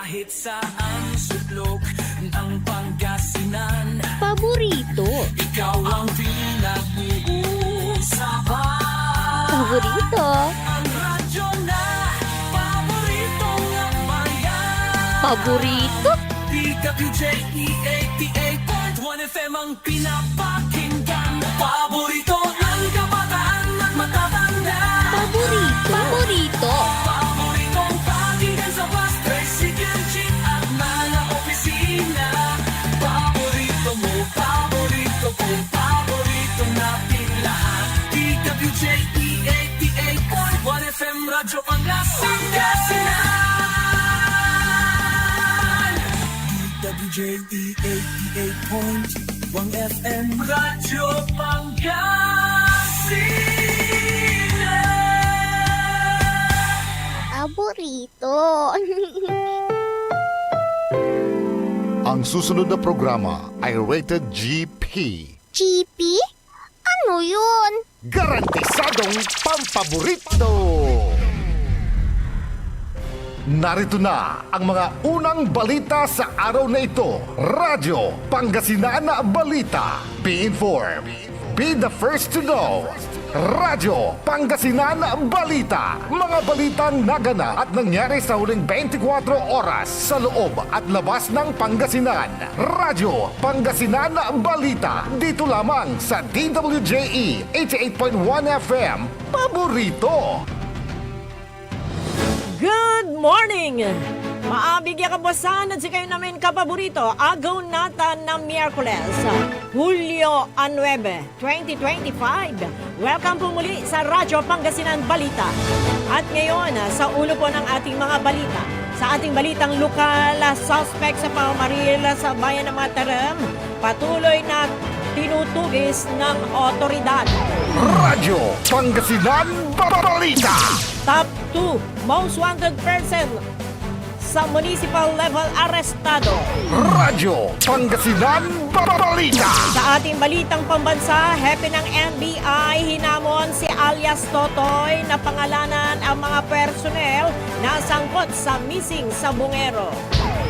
Kahit saan sulok ng Pangasinan, Paborito. ikaw ang pinag-uusapan. Paborito. Ang radyo na paborito ng bayan. Paborito. DWJ 88.1 FM ang pinapakinggan. Paborito ng kabataan at matatanda. Paborito. Paborito. Paboritong pakinggan sa bus, tricycle, jeep at mga opisina. Paborito mo, paborito ko, paborito natin lahat. DWJ 88.1 FM, Radyo Pangasinan. DWJ 88.1 FM, Radyo Pangasinan. Paborito. Ang susunod na programa ay rated GP. GP? Ano yun? Garantisadong pampaborito! Narito na ang mga unang balita sa araw na ito. Radyo Pangasinan Balita. Be informed. Be the first to know. Radyo Pangasinan Balita. Mga balitang naganap at nangyari sa huling 24 oras sa loob at labas ng Pangasinan. Radyo Pangasinan Balita. Dito lamang sa DWJE 88.1 FM. Paborito! Good morning! Maabigyan kabasan at si kayo namin kapaborito, agaw nata ng Miyerkules, Hulyo 9, 2025. Welcome po muli sa Radyo Pangasinan Balita. At ngayon, sa ulo po ng ating mga balita, sa ating balitang lokal, suspect sa pamamaril sa bayan ng Mataram, patuloy na tinutugis ng otoridad. Radyo Pangasinan Balita. Top 2 most wanted person sa municipal level arestado. Radyo Pangasinan Balita. Sa ating balitang pambansa, hepe ng NBI hinamon si alias Totoy na pangalanan ang mga personnel na sangkot sa missing sa Bungero.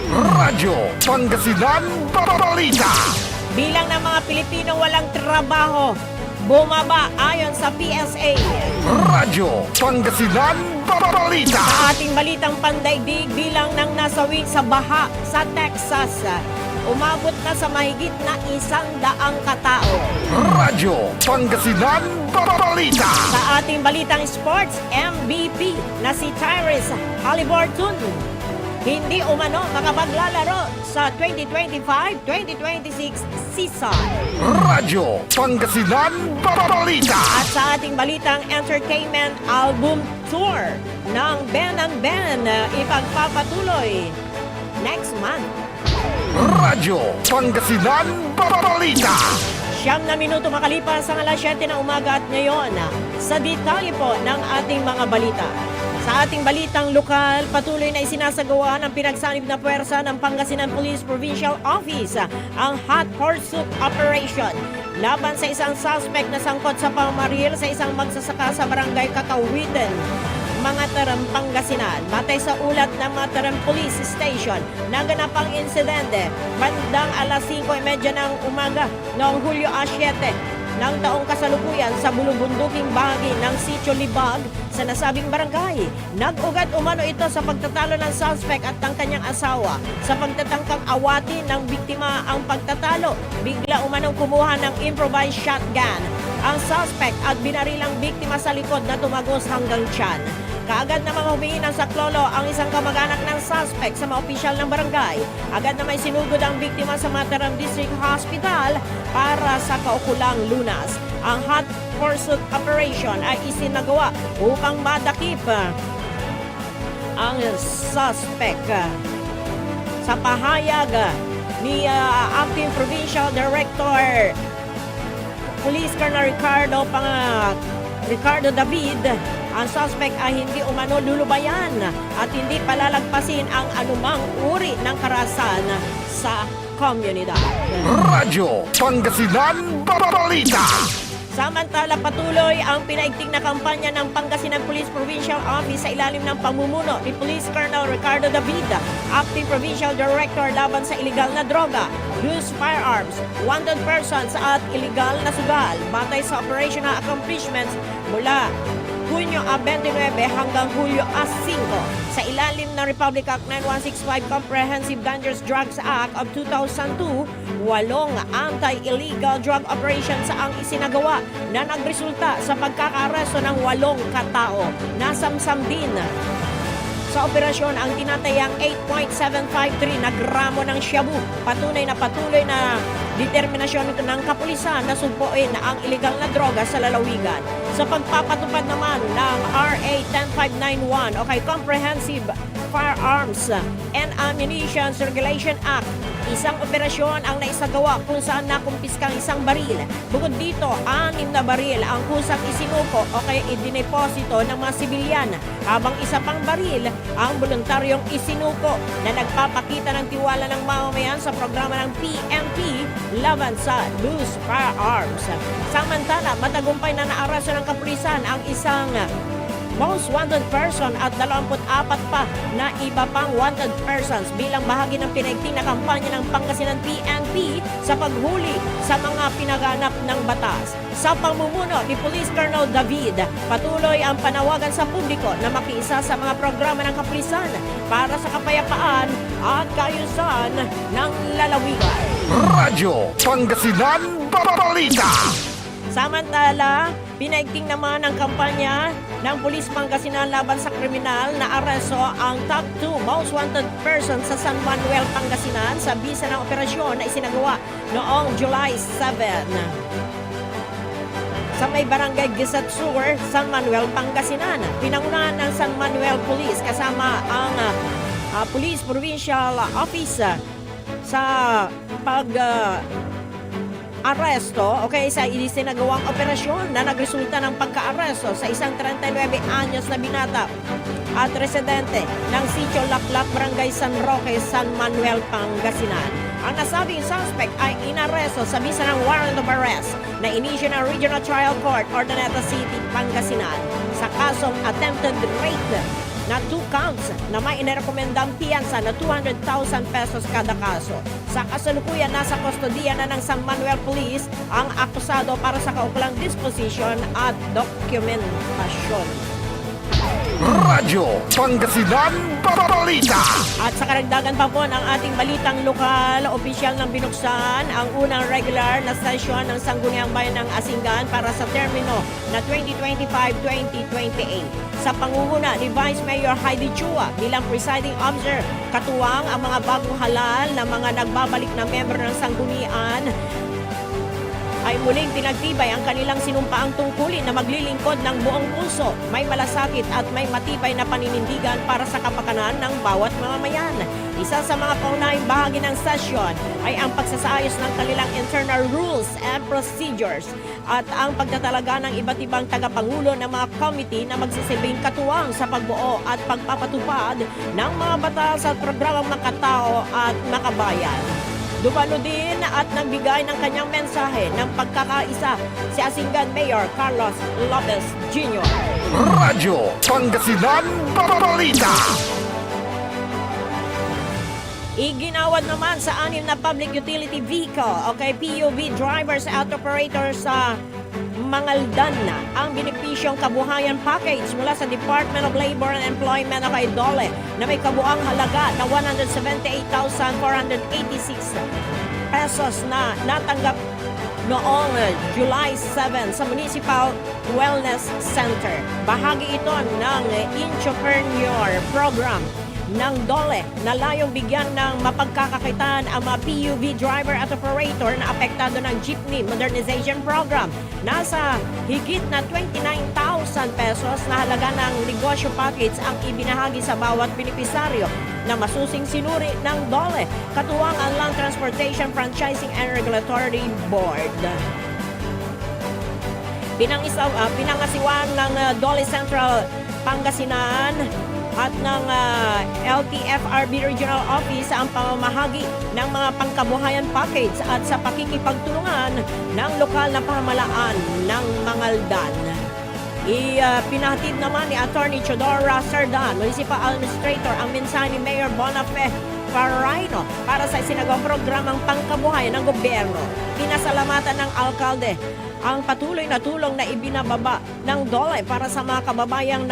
Radyo Pangasinan Balita. Bilang ng mga Pilipino walang trabaho, bumaba ayon sa PSA. Radyo Pangasinan Balita. Sa ating balitang pandaigdig, bilang ng nasawi sa baha sa Texas, umabot na sa mahigit na 100 katao. Radyo Pangasinan Balita. Sa ating balitang sports, MVP na si Tyrese Haliburton hindi umano makapaglalaro sa 2025-2026 season. Radyo Pangasinan Balita. At sa ating balitang entertainment album tour ng Ben and Ben ipagpapatuloy next month. Radyo Pangasinan Balita. 9 minuto makalipas ang alas 7 ng umaga at ngayon sa detalye po ng ating mga balita. Sa ating balitang lokal, patuloy na isinasagawa ng pinagsanib na puwersa ng Pangasinan Police Provincial Office ang Hot Pursuit Operation laban sa isang suspect na sangkot sa pamamaril sa isang magsasaka sa barangay Kakawitan, Mataram, Pangasinan. Batay sa ulat ng Mataram Police Station, naganap ang insidente bandang alas 5:30 ng umaga noong Hulyo 7 ng taong kasalukuyan sa bulubunduking bahagi ng Sitio Libag sa nasabing barangay. Nag-ugat umano ito sa pagtatalo ng suspect at ng kanyang asawa. Sa pagtatangkang awati ng biktima ang pagtatalo, bigla umanong kumuha ng improvised shotgun ang suspect at binarilang biktima sa likod na tumagos hanggang tiyan. Kaagad namang humingi ng saklolo ang isang kamag-anak ng suspect sa mga opisyal ng barangay. Agad na may sinugod ang biktima sa Mataram District Hospital para sa kaukulang lunas. Ang Hot Pursuit Operation ay isinagawa upang madakip ang suspect. Sa pahayag ni Acting Provincial Director Police Colonel Ricardo David, ang suspect ay hindi umano lulubayan at hindi palalagpasin ang anumang uri ng karahasan sa komunidad. Radyo Pangasinan Balita. Samantala, patuloy ang pinaigting na kampanya ng Pangasinan Police Provincial Office sa ilalim ng pamumuno ni Police Colonel Ricardo David, Acting Provincial Director laban sa iligal na droga, use firearms, wanted persons at iligal na sugal batay sa operational accomplishments mula Hunyo 29 hanggang Hulyo 5 sa ilalim ng Republic Act 9165 Comprehensive Dangerous Drugs Act of 2002, 8 anti-illegal drug operations ang isinagawa na nagresulta sa pagkakaaresto ng 8 katao. Nasamsam din sa operasyon ang tinatayang 8.753 na gramo ng shabu. Patuloy na determinasyon ng kapulisan na sugpuin ang iligal na droga sa lalawigan. Sa pagpapatupad naman ng RA 10591 o kay Comprehensive Firearms and Ammunition Regulation Act, isang operasyon ang naisagawa kung saan nakumpiskang isang baril. Bukod dito, 6 na baril ang kusang isinuko o kaya idineposito ng mga sibilyan, habang isa pang baril ang voluntaryong isinuko na nagpapakita ng tiwala ng mamamayan sa programa ng PNP laban sa loose firearms. Samantala, matagumpay na naaresto ng kapulisan ang isang most wanted person at 24 pa na iba pang wanted persons bilang bahagi ng pinaigting na kampanya ng Pangasinan PNP sa paghuli sa mga pinaganap ng batas. Sa pamumuno ni Police Colonel David, patuloy ang panawagan sa publiko na makiisa sa mga programa ng kapulisan para sa kapayapaan at kaayusan ng lalawigan. Radyo Pangasinan Balita. Samantala, pinaigting naman ang kampanya ng Pulis Pangasinan laban sa kriminal na aresto ang top 2 most wanted persons sa San Manuel, Pangasinan sa bisa ng operasyon na isinagawa noong July 7 sa may barangay Gisatsur, San Manuel, Pangasinan. Pinangunahan ng San Manuel Police kasama ang Police Provincial Office sa aresto sa isinagawang operasyon na nagresulta ng pagka-aresto sa isang 39 anyos na binata at residente ng Sitio Laklak, Barangay San Roque, San Manuel, Pangasinan. Ang nasabing suspect ay inaresto sa bisa ng warrant of arrest na inisyo ng Regional Trial Court, Ordoneta City, Pangasinan sa kasong attempted rape na 2 counts na may inirekomendang piyansa na 200,000 pesos kada kaso. Sa kasalukuyan, nasa kustodiya na ng San Manuel Police ang akusado para sa kaukulang disposition at dokumentasyon. Radyo Pangasinan Balita. At sa karagdagan pa po ng ating balitang lokal, opisyal ng binuksan ang unang regular na sesyon ng Sangguniang Bayan ng Asingan para sa termino na 2025-2028. Sa pangunguna ni Vice Mayor Heidi Chua bilang presiding officer, katuwang ang mga bagong halal na mga nagbabalik na membro ng Sanggunian ay muling tinagtibay ang kanilang sinumpaang tungkulin na maglilingkod ng buong puso, may malasakit at may matibay na paninindigan para sa kapakanan ng bawat mamamayan. Isa sa mga paunahing bahagi ng sesyon ay ang pagsasaayos ng kanilang internal rules and procedures at ang pagtatalaga ng iba't ibang tagapangulo ng mga committee na magsisilbing katuwang sa pagbuo at pagpapatupad ng mga batas at programang makatao at makabayan. Dumalo din at nagbigay ng kanyang mensahe ng pagkakaisa si Asingan Mayor Carlos Lopez Jr. Radyo Pangasinan Balita. Iginawad naman sa 6 na public utility vehicle o kay PUV drivers at operators sa Mangaldan na ang benepisyong kabuhayan package mula sa Department of Labor and Employment o kay DOLE na may kabuang halaga na 178,486 pesos na natanggap noong July 7 sa Municipal Wellness Center. Bahagi ito ng Entrepreneur Program ng DOLE na layong bigyan ng mapagkakakitaan ang mga PUV driver at operator na apektado ng Jeepney Modernization Program. Nasa higit na 29,000 pesos na halaga ng negosyo package ang ibinahagi sa bawat benepisaryo na masusing sinuri ng DOLE, katuwang ang Land Transportation Franchising and Regulatory Board. Pinangasiwan ng DOLE Central Pangasinan at ng LTFRB Regional Office ang pamamahagi ng mga pangkabuhayan package at sa pakikipagtulungan ng lokal na pamahalaan ng Mangaldan. Ipinahatid naman ni Attorney Chodora Sardan, Municipal Administrator, ang mensahe ni Mayor Bonafe Paraino para sa isinagawang programang pangkabuhayan ng gobyerno. Pinasalamatan ng alkalde ang patuloy na tulong na ibinababa ng DOLE para sa mga kababayang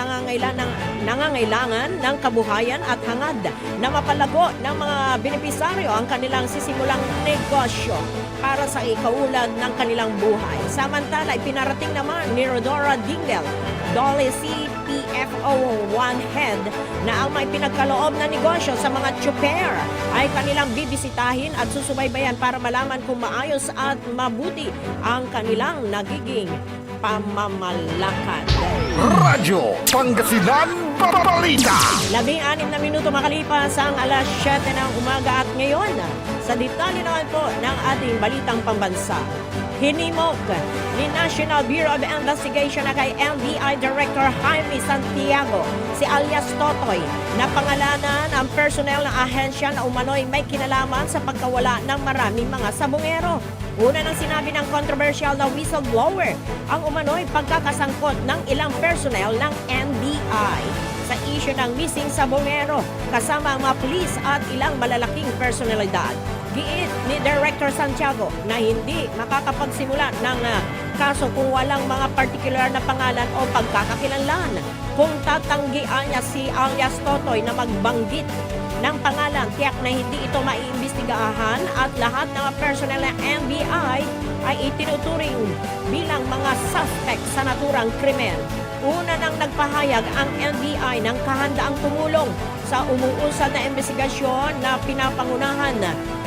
nangangailangan ng kabuhayan at hangad na mapalago ng mga benepisaryo ang kanilang sisimulang negosyo para sa ikaulad ng kanilang buhay. Samantala, ipinarating naman ni Rodora Dingel, DOLE CPFO 1 head, na ang may pinagkaloob na negosyo sa mga tsuper ay kanilang bibisitahin at susubaybayan para malaman kung maayos at mabuti ang kanilang nagiging pamamalakad. Radyo Pangasinan Balita. 16 na minuto makalipas ang alas 7 ng umaga at ngayon sa detalye naman po ng ating balitang pambansa. Hinimok ni National Bureau of Investigation na kay NBI Director Jaime Santiago si alias Totoy na pangalanan ang personnel ng ahensya na umano'y may kinalaman sa pagkawala ng maraming mga sabongero. Una nang sinabi ng controversial na whistleblower ang umano'y pagkakasangkot ng ilang personnel ng NBI sa isyu ng missing sabongero kasama ang mga pulis at ilang malalaking personalidad. Giit ni Director Santiago na hindi makakapagsimula ng kaso kung walang mga partikular na pangalan o pagkakakilanlan. Kung tatanggian niya si alias Totoy na magbanggit ng pangalan, tiyak na hindi ito maiimbestigahan at lahat ng personnel ng NBI ay itinuturing bilang mga suspect sa naturang krimen. Una nang nagpahayag ang NBI ng kahandaang tumulong sa umuusad na investigasyon na pinapangunahan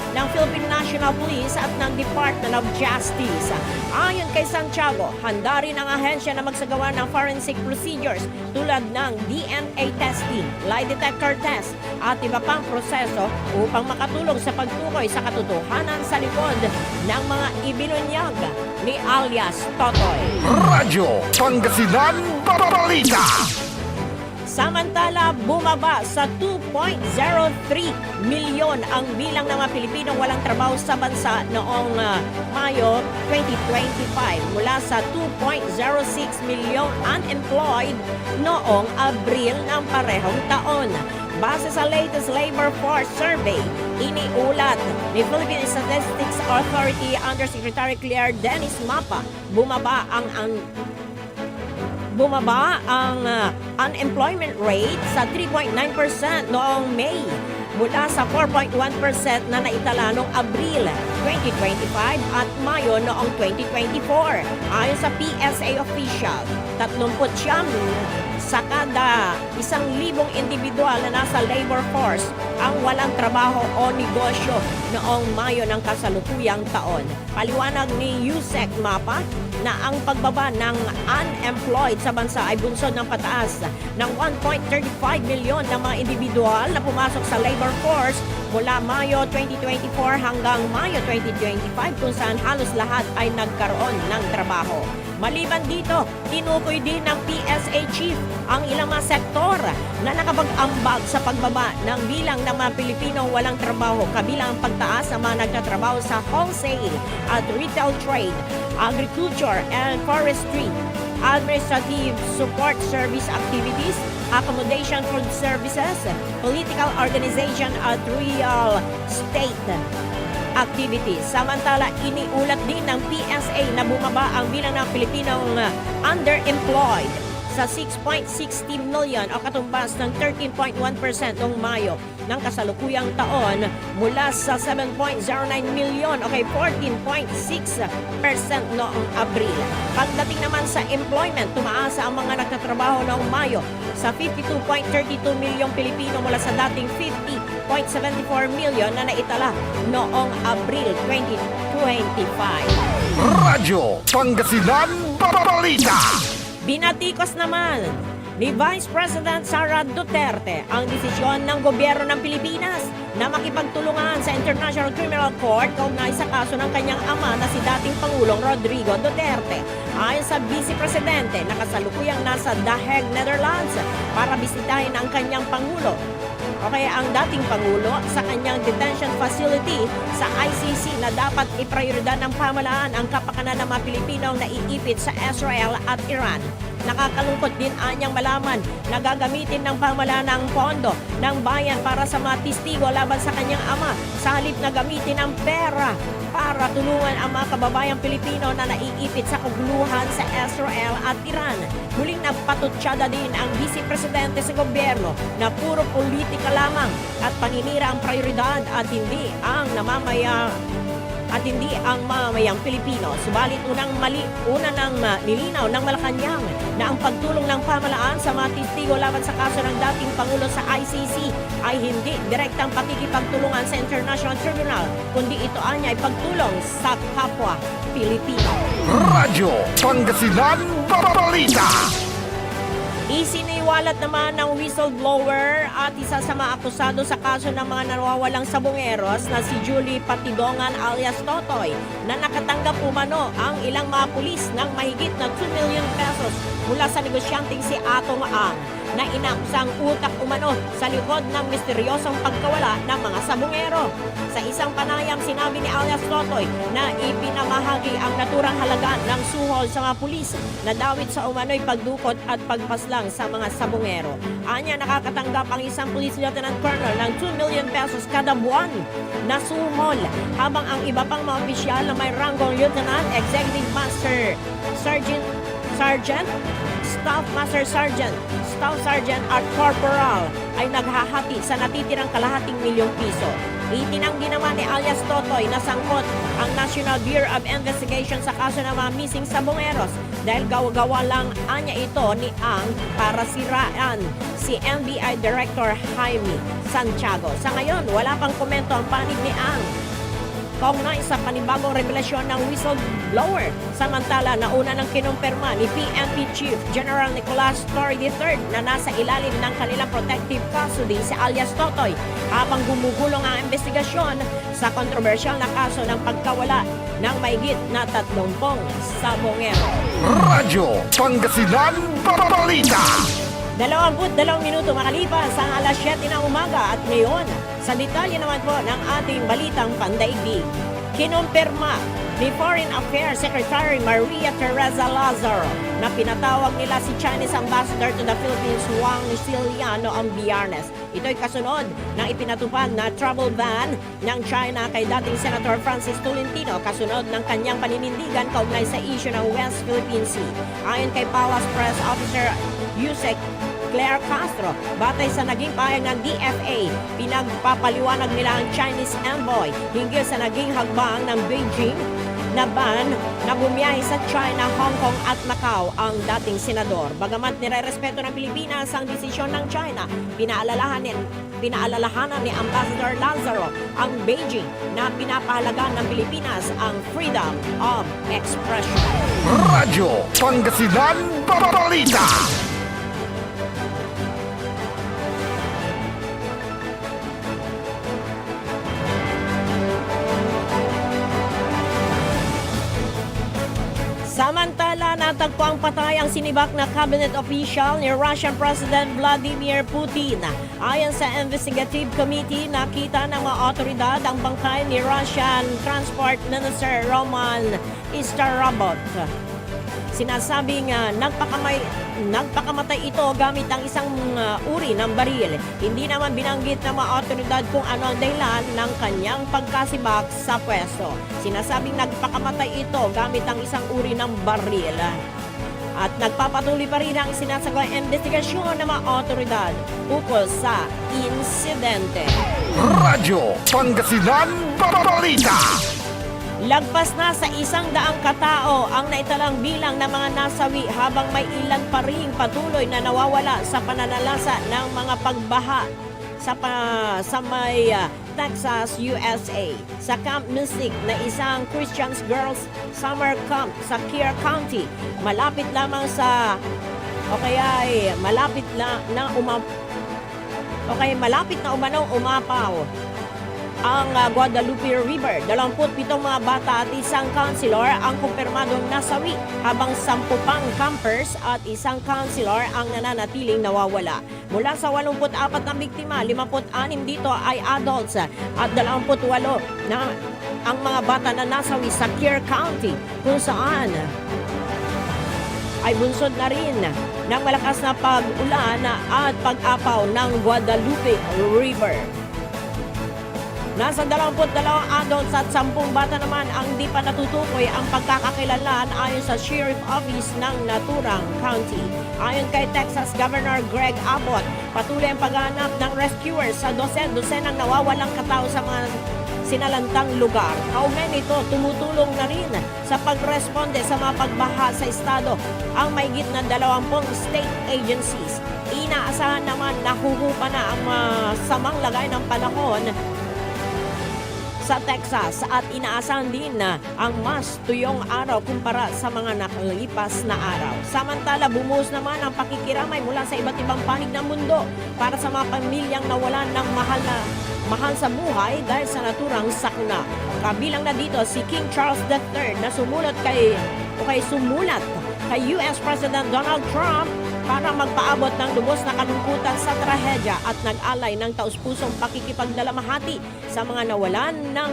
ng Philippine National Police at ng Department of Justice. Ayon kay Santiago, handa rin ang ahensya na magsagawa ng forensic procedures tulad ng DNA testing, lie detector test at iba pang proseso upang makatulong sa pagtukoy sa katotohanan sa likod ng mga ibinunyag ni alias Totoy. Radyo Pangasinan Balita. Samantala, bumaba sa 2.03 milyon ang bilang ng mga Pilipinong walang trabaho sa bansa noong Mayo 2025 mula sa 2.06 milyong unemployed noong Abril ng parehong taon. Base sa latest labor force survey, iniulat ni Philippine Statistics Authority Undersecretary Claire Dennis Mapa, bumaba ang unemployment rate sa 3.9% noong May mula sa 4.1% na naitala noong Abril 2025 at Mayo noong 2024. Ayon sa PSA official, 39 sa kada 1,000 individual na nasa labor force ang walang trabaho o negosyo noong Mayo ng kasalukuyang taon. Paliwanag ni Yusek Mapa na ang pagbaba ng unemployed sa bansa ay bunsod ng pataas ng 1.35 milyon na mga individual na pumasok sa labor force mula Mayo 2024 hanggang Mayo 2025 kung saan halos lahat ay nagkaroon ng trabaho. Maliban dito, tinukoy din ng PSA Chief ang ilang mga sektor na nakapag-ambag sa pagbaba ng bilang ng mga Pilipinong walang trabaho kabilang ang pagtaas ng mga nagtatrabaho sa wholesale at retail trade, agriculture and forestry, administrative support service activities, accommodation food services, political organization at real estate activities. Samantala, iniulat din ng PSA na bumaba ang bilang ng Pilipinong underemployed sa 6.60 million o katumbas ng 13.1% noong Mayo ng kasalukuyang taon mula sa 7.09 million o kay 14.6% noong Abril. Pagdating naman sa employment, tumaas ang mga nagtatrabaho noong Mayo sa 52.32 milyong Pilipino mula sa dating 50.74 million na naitala noong Abril 2025. Radyo Pangasinan Balita. Binatikos naman ni Vice President Sara Duterte ang desisyon ng gobyerno ng Pilipinas na makipagtulungan sa International Criminal Court kaugnay sa kaso ng kanyang ama na si dating Pangulong Rodrigo Duterte. Ayon sa Vice Presidente, nakasalukuyang nasa The Hague, Netherlands para bisitahin ang kanyang Pangulo o kaya ang dating Pangulo sa kanyang detention facility sa ICC na dapat iprioridad ng pamahalaan ang kapakanan ng mga Pilipinong naiipit sa Israel at Iran. Nakakalungkot din anyang malaman na gagamitin ng pamahalaan ang pondo ng bayan para sa mga testigo laban sa kanyang ama sa halip na gamitin ang pera para tulungan ang mga kababayang Pilipino na naiipit sa kaguluhan sa Israel at Iran. Muling nagpatutsyada din ang Vice Presidente sa gobyerno na puro politika lamang at paninira ang prioridad at hindi ang mamayang Pilipino. Subalit una nang nilinaw ng Malacanang na ang pagtulong ng pamahalaan sa mga testigo laban sa kaso ng dating Pangulo sa ICC ay hindi direktang pakikipagtulungan sa International Tribunal, kundi ito ay pagtulong sa kapwa Pilipino. Radyo Pangasinan Balita. Isiniwalat naman ng whistleblower at isa sa mga akusado sa kaso ng mga nawawalang sabongeros na si Julie Patidongan alias Totoy na nakatanggap umano ang ilang mga pulis ng mahigit na 2 million pesos mula sa negosyanteng si Atong Ang na inakusang utak umano sa likod ng misteryosong pagkawala ng mga sabongero. Sa isang panayam, sinabi ni alias Totoy na ipinamahagi ang naturang halaga ng suhol sa mga pulis na dawit sa umano'y pagdukot at pagpaslang sa mga sabongero. Anya, nakakatanggap ang isang Police Lieutenant Colonel ng 2 million pesos kada buwan na suhol, habang ang iba pang mga opisyal na may ranggong Lieutenant, Executive Master Sergeant, Staff Master Sergeant, Staff Sergeant at Corporal ay naghahati sa natitirang kalahating milyong piso. Itinanggi naman ni alias Totoy na sangkot ang National Bureau of Investigation sa kaso ng mga missing sabongeros dahil gawa-gawa lang anya ito ni Ang para siraan si NBI Director Jaime Santiago. Sa ngayon, wala pang komento ang panig ni Ang kaugnay sa panibagong revelasyon ng whistleblower. Samantala, nauna ng kinumpirma ni PNP Chief General Nicolas Torre III na nasa ilalim ng kanilang protective custody si alias Totoy habang gumugulong ang investigasyon sa kontrobersyal na kaso ng pagkawala ng mahigit na 30 sabongero. Radyo Pangasinan Balita. 22 minuto makalipas ang alas 7 ng umaga at ngayon, sa detalye naman po ng ating balitang pandaigdig. Kinumpirma ni Foreign Affairs Secretary Maria Teresa Lazaro na pinatawag nila si Chinese Ambassador to the Philippines Wang Ciliano ang Biyernes. Ito'y kasunod ng ipinatupad na travel ban ng China kay dating Senator Francis Tolentino kasunod ng kanyang paninindigan kaugnay sa issue ng West Philippine Sea. Ayon kay Palace Press Officer Yusek Claire Castro, batay sa naging pahayag ng DFA, pinagpapaliwanag nila ang Chinese envoy hinggil sa naging hagbang ng Beijing na ban na bumiyahe sa China, Hong Kong at Macau ang dating senador. Bagamat nire-respeto ng Pilipinas ang desisyon ng China, pinaalalahanan ni Ambassador Lazaro ang Beijing na pinapahalagan ng Pilipinas ang freedom of expression. Radyo Pangasinan Balita. Samantala, natagpo ang patay ang sinibak na cabinet official ni Russian President Vladimir Putin. Ayon sa investigative committee, nakita ng mga otoridad ang bangkay ni Russian Transport Minister Roman Istarobot. Sinasabing nagpakamatay ito gamit ang isang uri ng baril. Hindi naman binanggit ng mga otoridad kung ano ang dahilan ng kanyang pagkasibak sa pwesto. Sinasabing nagpakamatay ito gamit ang isang uri ng baril. At nagpapatuloy pa rin ang sinasagawang investigasyon ng mga otoridad ukol sa insidente. Radyo Pangasinan Balita. Lagpas na sa 100 katao ang naitalang bilang ng mga nasawi habang may ilan pa ring patuloy na nawawala sa pananalasa ng mga pagbaha sa may Texas, USA. Sa Camp Mystic na isang Christian Girls Summer Camp sa Kerr County, malapit lamang sa o kaya ay malapit na umanong umapaw ang Guadalupe River. 27 mga bata at isang counselor ang kumpirmadong nasawi, habang 10 pang campers at isang counselor ang nananatiling nawawala. Mula sa 84 na biktima, 56 dito ay adults at 28 na ang mga bata na nasawi sa Kern County, kung saan ay bunsod na rin ng malakas na pag-ulan at pag-apaw ng Guadalupe River. Nasa 22 adults at 10 bata naman ang di pa natutukoy ang pagkakakilanlan ayon sa Sheriff Office ng naturang county. Ayon kay Texas Governor Greg Abbott, patuloy ang paghahanap ng rescuers sa dosen-dosenang nawawalang katao sa mga sinalantang lugar. Kaugnay nito, tumutulong na rin sa pagresponde sa mga pagbaha sa estado ang mahigit na 20 state agencies. Inaasahan naman na huhupa na ang samang lagay ng panahon sa Texas at inaasahan din na ang mas tuyong araw kumpara sa mga nakalipas na araw. Samantala, bumuhos naman ang pakikiramay mula sa iba't ibang panig ng mundo para sa mga pamilyang nawalan ng mahal sa buhay dahil sa naturang sakuna. Kabilang na dito si King Charles III na sumulat kay US President Donald Trump para magpaabot ng lubos na kalungkutan sa trahedya at nag-alay ng taus-pusong pakikipagdalamahati sa mga nawalan ng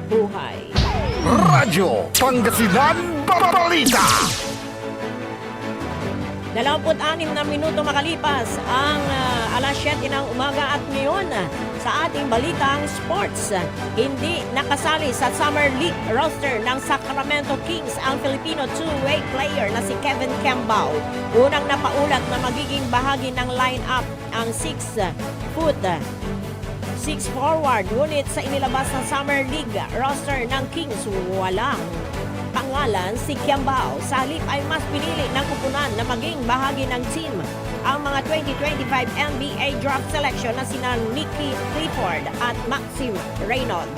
buhay. Radyo Pangasinan Balita. 26 na minuto makalipas ang alas 7 ng umaga at ngayon sa ating balitang sports. Hindi nakasali sa Summer League roster ng Sacramento Kings ang Filipino two-way player na si Kevin Kembao. Unang napaulat na magiging bahagi ng lineup ang 6'6" forward, ngunit sa inilabas ng Summer League roster ng Kings walang pangalan si Kembao. Sa halip ay mas pinili ng kupunan na maging bahagi ng team ang mga 2025 NBA draft selection na sina Nicky Clifford at Maxim Reynold.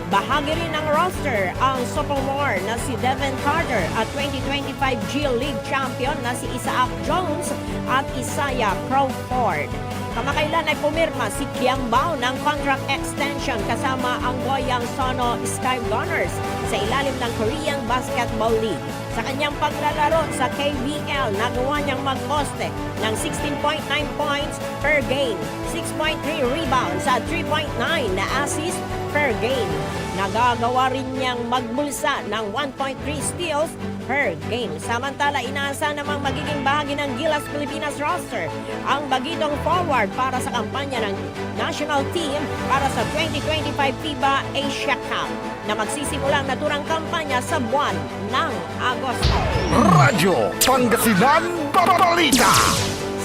Bahagi rin ng roster ang sophomore na si Devin Carter at 2025 G League champion na si Isaac Jones at Isaiah Crawford. Kamakailan ay pumirma si Kembao ng contract extension kasama ang Goyang Sono Sky Gunners sa ilalim ng Korean Basketball League. Sa kanyang paglalaro sa KBL, nagawa niyang magposte ng 16.9 points per game, 6.3 rebounds at 3.9 na assist per game. Nagagawa rin niyang magbulsa ng 1.3 steals per game. Samantala, inaasa namang magiging bahagi ng Gilas Pilipinas roster ang bagitong forward para sa kampanya ng national team para sa 2025 FIBA Asia Cup na magsisimula ang naturang kampanya sa buwan ng Agosto. Radyo Pangasinan Balita.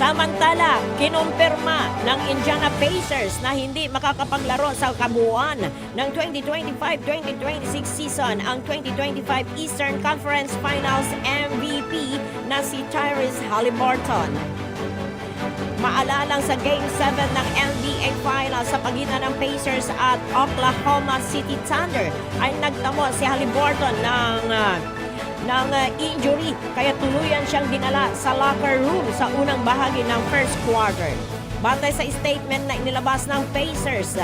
Samantala, kinumpirma ng Indiana Pacers na hindi makakapaglaro sa kabuuan ng 2025-2026 season ang 2025 Eastern Conference Finals MVP na si Tyrese Haliburton. Maalalang sa Game 7 ng NBA Finals sa pagitan ng Pacers at Oklahoma City Thunder ay nagtamo si Haliburton ng injury kaya tuluyan siyang dinala sa locker room sa unang bahagi ng first quarter. Batay sa statement na inilabas ng Pacers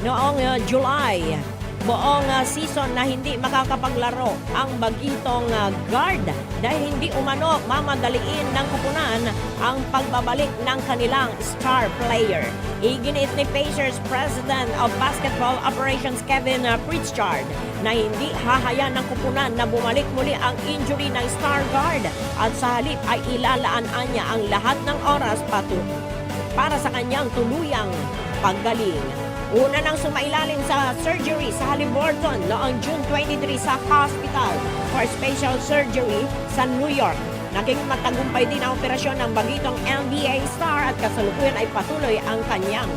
noong July, buong season na hindi makakapaglaro ang bagitong guard dahil hindi umano mamadaliin ng kupunan ang pagbabalik ng kanilang star player. Iginiit ni Pacers President of Basketball Operations Kevin Pritchard na hindi hahayaan ng kupunan na bumalik muli ang injury ng star guard at sa halip ay ilalaan niya ang lahat ng oras para sa kanyang tuluyang paggaling. Una nang sumailalim sa surgery sa Haliburton noong June 23 sa Hospital for Special Surgery sa New York. Naging matagumpay din ang operasyon ng bagitong NBA star at kasalukuyan ay patuloy ang kanyang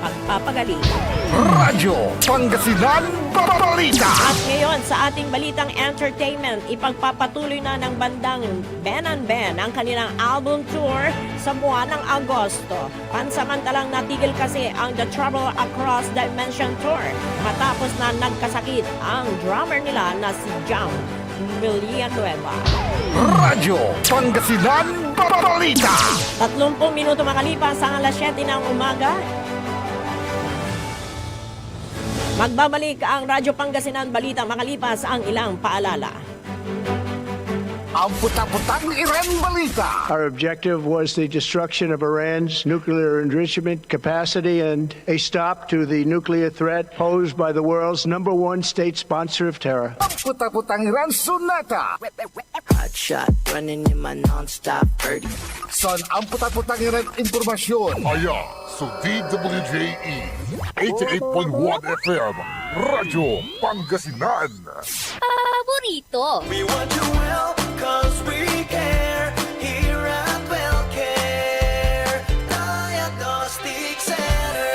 pagpapagaling. Radyo Pangasinan Balita. At ngayon sa ating balitang entertainment, ipagpapatuloy na ng bandang Ben and Ben ang kanilang album tour sa buwan ng Agosto. Pansamantalang natigil kasi ang The Trouble Across Dimension Tour matapos na nagkasakit ang drummer nila na si Jam Villanueva. Radyo Pangasinan Balita! 30 minuto makalipas ang alas 7 ng umaga. Magbabalik ang Radyo Pangasinan Balita makalipas ang ilang paalala. Ang puta-putang Iran Balita. Our objective was the destruction of Iran's nuclear enrichment capacity and a stop to the nuclear threat posed by the world's #1 state sponsor of terror. Ang puta-putang Iran Sunata. Hot shot running in my non-stop 30. Son ang puta-putang Iran Impormasyon. Aya sa DWJE 88.1 FM Radyo Pangasinan. Paborito. We want you well, cause we care. Here at WellCare Diagnostic Center.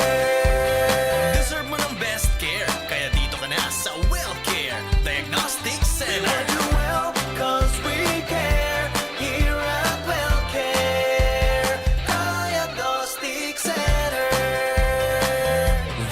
Deserve mo ng best care, kaya dito ka na sa WellCare Diagnostic Center. We want you well, cause we care. Here at WellCare Diagnostic Center.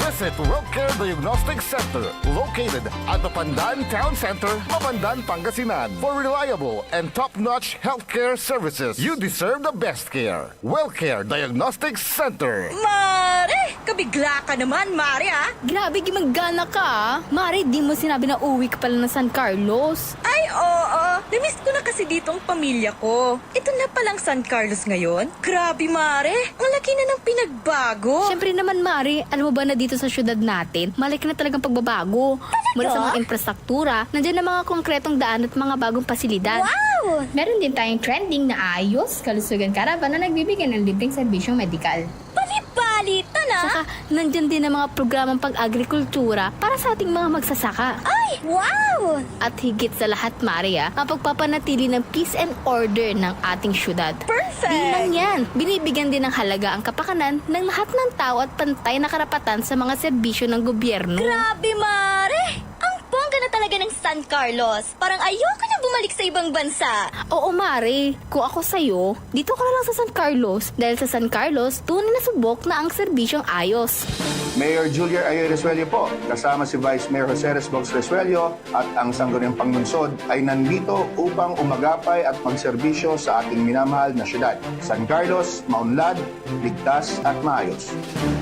Visit WellCare Diagnostic Center, located at the Pandan Town Center, Mapandan, Pangasinan. For reliable and top-notch healthcare services, you deserve the best care. WellCare Diagnostic Center. Mare! Kabigla ka naman, Mare, ah! Grabe, gimagana ka ah. Mari, di mo sinabi na uwi ka pala ng San Carlos. Ay, oo! Namiss ko na kasi dito ang pamilya ko. Ito na palang San Carlos ngayon. Grabe, Mare! Ang laki na ng pinagbago. Siyempre naman, Mari, alam mo ba na dito sa syudad natin, malaki na talagang pagbabago. Mula sa mga infrastruktura, nandiyan na mga konkretong daan at mga bagong pasilidad. Wow! Meron din tayong trending na ayos, kalusugan karavan na nagbibigay ng libreng serbisyong medikal. Palipalita na! Saka, nandyan din ang mga programang pag-agrikultura para sa ating mga magsasaka. Ay! Wow! At higit sa lahat, Maria, ang pagpapanatili ng peace and order ng ating syudad. Perfect! Di lang yan, binibigyan din ng halaga ang kapakanan ng lahat ng tao at pantay na karapatan sa mga serbisyo ng gobyerno. Grabe, Mare! Ang bongga na talaga ng San Carlos. Parang ayoko na bumalik sa ibang bansa. Oo, Mare. Kung ako sa'yo, dito ka na lang sa San Carlos. Dahil sa San Carlos, tunay na subok na ang serbisyong ayos. Mayor Julia Ayo Resuello po, kasama si Vice Mayor Jose Resbox Resuello at ang Sangguniang Panglungsod ay nandito upang umagapay at magserbisyo sa ating minamahal na syudad. San Carlos, maunlad, ligtas at maayos.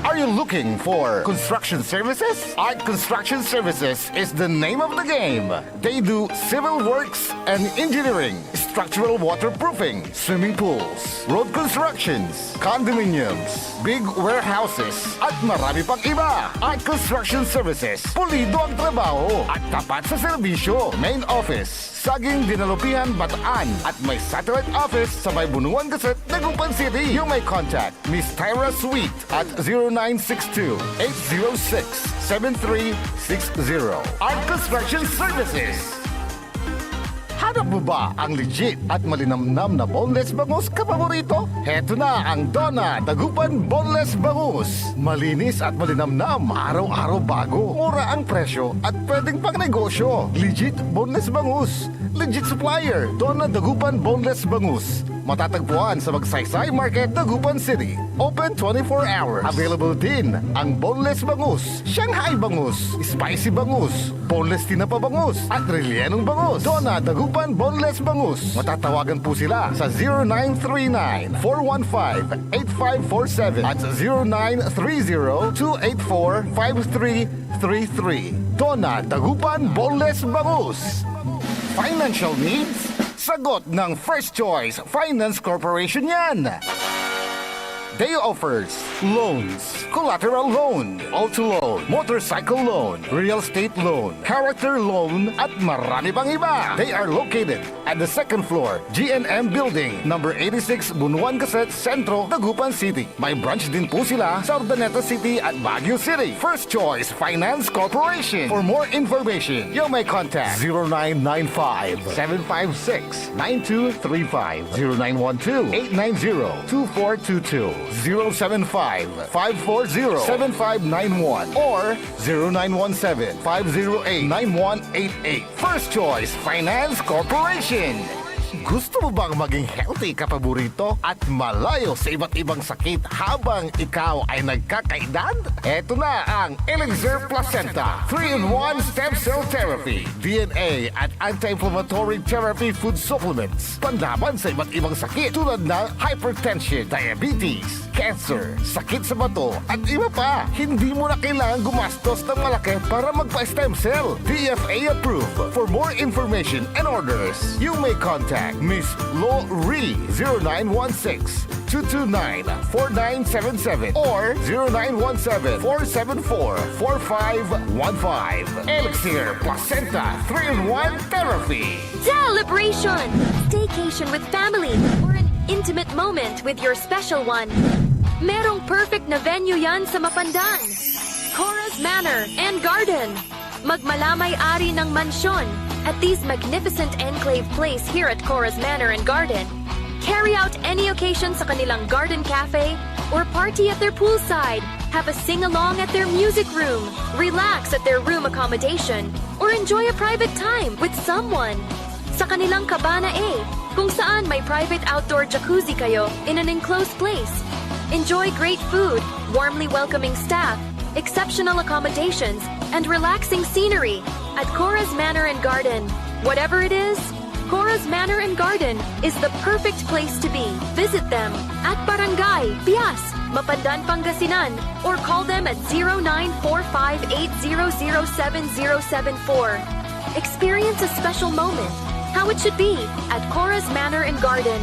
Are you looking for construction services? Art Construction Services is the name of the game. They do civil works and engineering, structural waterproofing, swimming pools, road constructions, condominiums, big warehouses, at marami pang iba. Art Construction Services, pulido ang trabaho at tapat sa serbisyo. Main office, Saging Dinalupihan, Bataan, at may satellite office sa may Bunuan Gazette, Dagupan City. You may contact Miss Tyra Sweet at 0962-806-7360. Art Construction Services. Hanap mo ba ang legit at malinamnam na boneless bangus kapaborito? Heto na ang Donna Dagupan Boneless Bangus. Malinis at malinamnam, araw-araw bago. Mura ang presyo at pwedeng pang negosyo. Legit boneless bangus. Legit supplier, Donna Dagupan Boneless Bangus. Matatagpuan sa Magsaysay Market, Dagupan City. Open 24 hours. Available din ang boneless bangus, Shanghai bangus, spicy bangus, boneless tinapa bangus, at rellenong bangus. Donna Dagupan Boneless Bangus. Matatawagan po sila sa 0939-415-8547 at 0930-284-5333. Donna Dagupan Boneless Bangus. Financial needs? Sagot ng First Choice Finance Corporation yan. They offers loans, collateral loan, auto loan, motorcycle loan, real estate loan, character loan, at marami pang iba. They are located at the second floor, GNM Building, number 86, Bunuan Gazette, Centro, Dagupan City. May branch din po sila sa Urdaneta City at Baguio City. First Choice Finance Corporation. For more information, you may contact 0995-756-9235, 0912-890-2422. 075-540-7591 or 0917-508-9188. First Choice Finance Corporation. Gusto mo bang maging healthy ka paborito at malayo sa iba't ibang sakit habang ikaw ay nagkakaedad? Eto na ang Elixir Placenta 3-in-1 Stem Cell Therapy, DNA at anti-inflammatory therapy food supplements. Panlaban sa iba't ibang sakit tulad ng hypertension, diabetes, cancer, sakit sa bato at iba pa. Hindi mo na kailangan gumastos ng malaki para magpa-stem cell. DFA approved. For more information and orders, you may contact Miss Lo Ree 0916-229-4977 or 0917-474-4515. Elixir Placenta 3-in-1 Therapy. Celebration! Staycation with family or an intimate moment with your special one. Merong perfect na venue yan sa Mapandan. Cora's Manor and Garden. Magmalamay-ari ng mansyon at these magnificent enclave place here at Cora's Manor and Garden. Carry out any occasion sa kanilang garden cafe or party at their poolside. Have a sing-along at their music room. Relax at their room accommodation or enjoy a private time with someone. Sa kanilang Cabana A, kung saan may private outdoor jacuzzi kayo in an enclosed place. Enjoy great food, warmly welcoming staff, exceptional accommodations, and relaxing scenery at Cora's Manor and Garden. Whatever it is, Cora's Manor and Garden is the perfect place to be. Visit them at Barangay Pias, Mapandan, Pangasinan, or call them at 0945-800-7074. Experience a special moment, how it should be at Cora's Manor and Garden.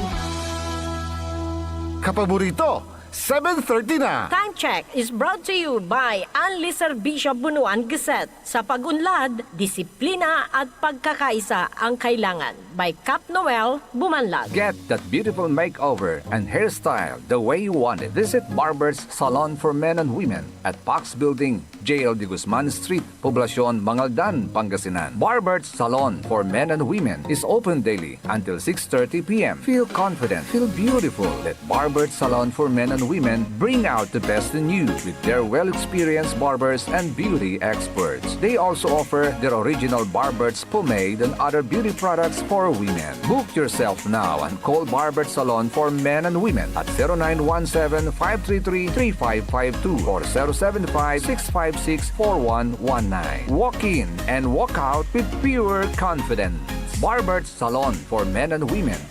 Kapaborito, 7:30 na. Time check is brought to you by Anli Serbisyo Bunuan Gazette. Sa pag-unlad, disiplina at pagkakaisa ang kailangan. By Cap Noel Bumanlag. Get that beautiful makeover and hairstyle the way you want it. Visit Barber's Salon for Men and Women at Pax Building, JL de Guzman Street, Poblacion, Mangaldan, Pangasinan. Barber's Salon for Men and Women is open daily until 6:30 p.m. Feel confident, feel beautiful. Let Barber's Salon for Men and Women bring out the best in you with their well-experienced barbers and beauty experts. They also offer their original Barber's pomade and other beauty products for women. Book yourself now and call Barber's Salon for Men and Women at 0917-533-3552 or 075-656-4119. Walk in and walk out with pure confidence. Barber's Salon for Men and Women.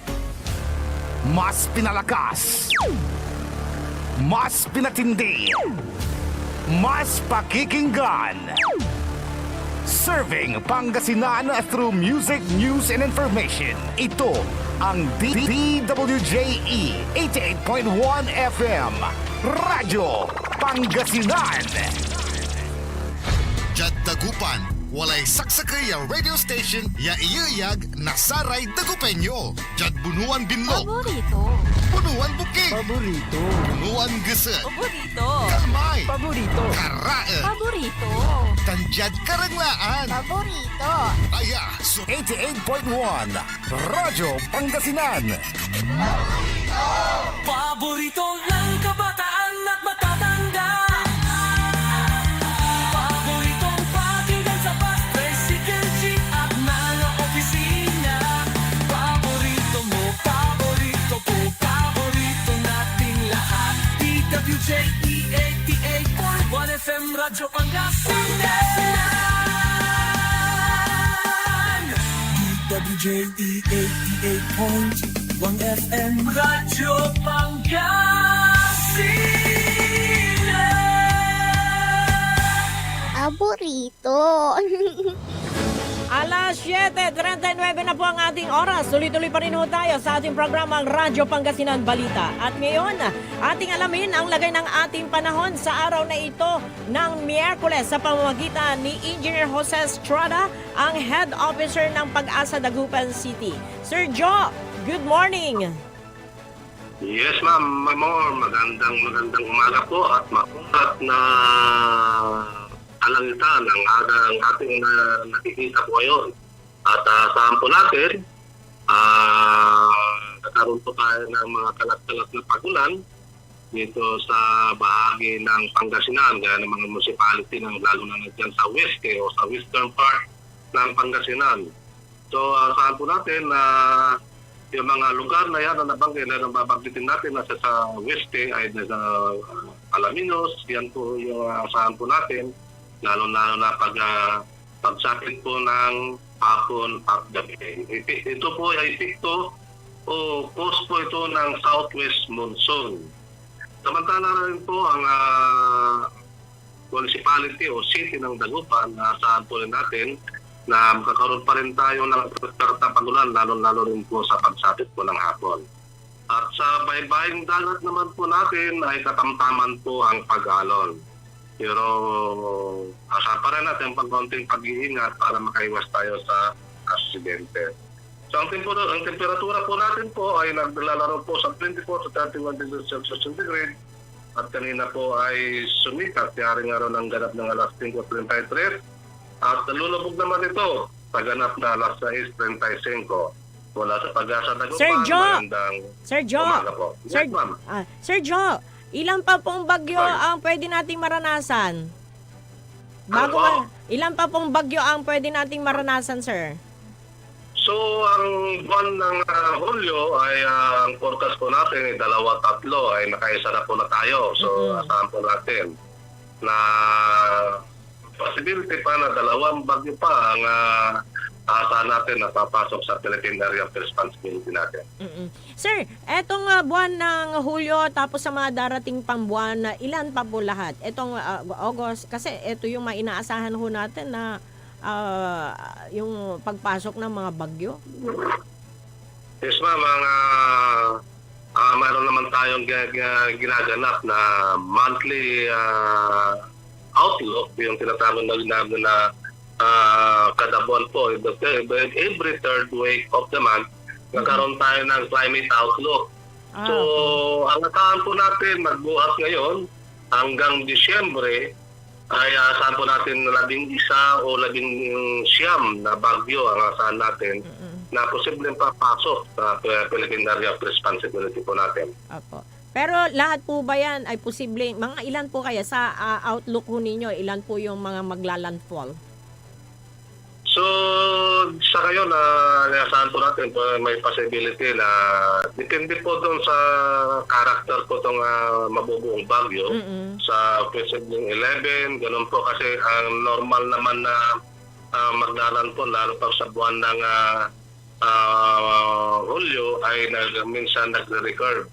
Mas pinalakas, mas pinatindi, mas pakikinggan. Serving Pangasinan through music, news, and information. Ito ang DWJE 88.1 FM, Radyo Pangasinan. Jad Dagupan, walay saksakay ang radio station ya iyayag nasaray Dagupenyo. Jad Bunuan Binlog. Paborito. Bunuan Bukid. Paborito. Bunuan Gese. Paborito. Kalmay. Paborito. Karae. Paborito. Tanjad Karanglaan. Paborito. Aya, so 88.1 Radyo Pangasinan. Paborito ng kabataan at matatanda. Paboritong pakinggan sa bus, tricycle, jeep at mga opisina. Paborito mo, paborito ko, paborito nating lahat. DWJE 88.1 FM Radyo Pangasinan. DWJE 88.1 FM Radyo Pangasinan. Paborito. Alas 7:39 na po ang ating oras. Tuloy-tuloy pa rin ho tayo sa ating programang Radyo Pangasinan Balita. At ngayon, ating alamin ang lagay ng ating panahon sa araw na ito ng Miyerkules sa pamamagitan ni Engineer Jose Estrada, ang Head Officer ng Pag-asa Dagupan City. Sir Joe, good morning! Yes, ma'am. Magandang umaga po at makunat na kalangitan ang ating nakikita po ngayon. At saan po natin, nagkaroon po tayo ng mga kalat-kalat na pagulan dito sa bahagi ng Pangasinan, kaya ng mga municipality ng lalo na dyan sa weste o sa western part ng Pangasinan. So saan po natin yung mga lugar na yan na nabanggit na babanggitin natin nasa sa Weste ay nasa Alaminos, yan po yung asahan po natin, lalo na pagsapit po ng hapon at gabi. Ito po ay epekto o cause po ito ng southwest monsoon. Samantala rin po ang municipality o city ng Dagupan na saan po rin natin na magkakaroon pa rin tayo ng pagulan lalo rin po sa pagsapit po ng hapon. At sa baybaying dagat naman po natin ay katamtaman po ang pag-alon. Pero asa pa rin natin pagkonting pag-iingat para makaiwas tayo sa aksidente. So ang temperatura po natin po ay naglalaro po sa 24 to 31 degrees Celsius centigrade. At kanina po ay sumikat, yaring araw ng ganap ng alas 5:33. At nalulubog naman ito sa ganap na alas 6:35. Mula sa Pag-asa Dagupan, Sir Joe! magandang Sir Joe! umaga po. Sir, Yes, ma'am. Sir Joe, ilan pa pong bagyo ang pwede nating maranasan? Ilan pa pong bagyo ang pwede nating maranasan, sir? So, ang buwan ng Hulyo ay ang forecast po natin ay 2-3 ay nakaisa na po na tayo. So, asahan po natin na possibility pa na 2 bagyo pa ang asahan natin na papasok sa Philippine Area of Responsibility natin. Sir, etong buwan ng Hulyo tapos sa mga darating pang buwan, ilan pa po lahat? Etong August, kasi ito yung mainaasahan ho natin na yung pagpasok ng mga bagyo. Yes, ma'am. Mayroon naman tayong ginaganap na monthly outlook, yung tinatawag na kada buwan po. Every third week of the month, nagkaroon tayo ng climate outlook. So, ang asahan po natin magbuhat ngayon hanggang Disyembre ay asahan po natin 11 o 19 na bagyo ang asahan natin na posibleng papasok sa Philippine Area of Responsibility po natin. Opo. Pero lahat po ba yan ay posibleng, mga ilan po kaya sa outlook ho ninyo, ilan po yung mga maglalandfall? So, sa ngayon, asahan po natin may possibility na depende po doon sa character po itong mabubuong bagyo. Sa posibleng 11, ganun po kasi ang normal naman na magdalan po, lalo pa sa buwan ng Hulyo ay minsan nagre-recurve.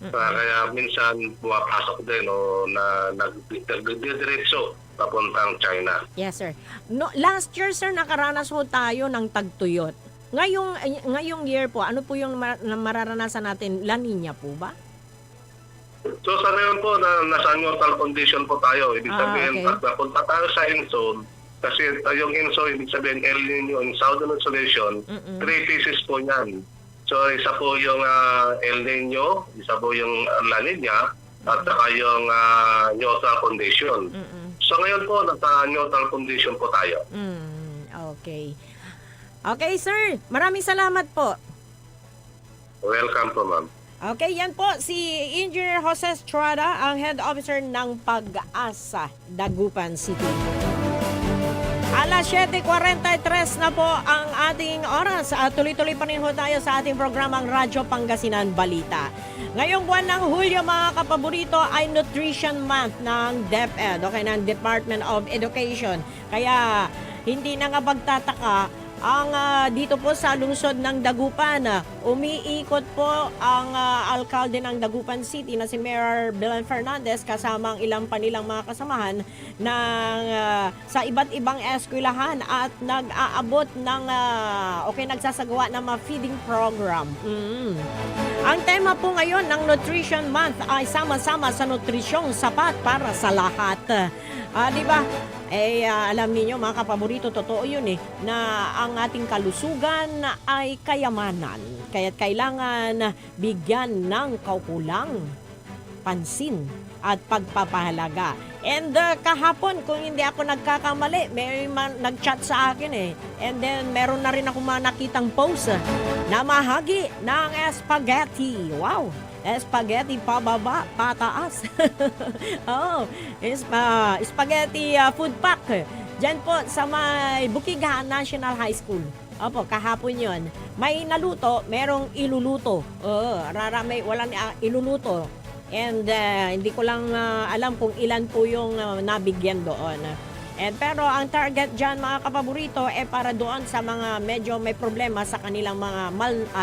Kaya minsan pumapasok din o nagdidiretso papuntang China. Yes, sir. No, last year, sir, nakaranas ho tayo ng tagtuyot. Ngayong year po, ano po yung mararanasan natin? La Nina po ba? So sa ngayon po, nasa neutral condition po tayo. Ibig sabihin, pag napunta tayo sa Inzone, kasi yung Inzone, ibig sabihin El Nino in Southern Insulation, 3 pieces po yan. So isa po yung El Nino, isa po yung La Nina, at saka yung neutral condition. So ngayon po, nasa neutral condition po tayo. Okay. Okay, sir. Maraming salamat po. Welcome po, ma'am. Okay, yan po si Engineer Jose Estrada, ang Head Officer ng Pag-asa, Dagupan City. Alas 7:43 na po ang ating oras. Tuloy-tuloy pa rin ho tayo sa ating programang Radyo Pangasinan Balita. Ngayong buwan ng Hulyo, mga kapaborito, ay Nutrition Month ng DepEd, ng Department of Education. Kaya hindi na nga magtataka ang dito po sa lungsod ng Dagupan, umiikot po ang alkalde ng Dagupan City na si Mayor Belen Fernandez kasama ang ilang pa nilang mga kasamahan ng, sa iba't ibang eskwelahan at nag-aabot ng nagsasagawa ng mga feeding program. Ang tema po ngayon ng Nutrition Month ay sama-sama sa nutrisyong sapat para sa lahat. Di ba? Alam niyo mga kapaborito, totoo yun na ang ating kalusugan ay kayamanan. Kaya't kailangan bigyan ng kaukulang pansin at pagpapahalaga. And kahapon, kung hindi ako nagkakamali, may nag-chat sa akin And then, meron na rin ako nakitang post na mahagi ng spaghetti. Wow! Spaghetti pababa, pataas. Spaghetti food pack. Diyan po sa may Bukidnon National High School. Opo, kahapon yon. may naluto, merong iluluto. Walang iluluto. And hindi ko lang alam kung ilan po yung nabigyan doon. Pero ang target dyan mga kapaborito para doon sa mga medyo may problema sa kanilang mga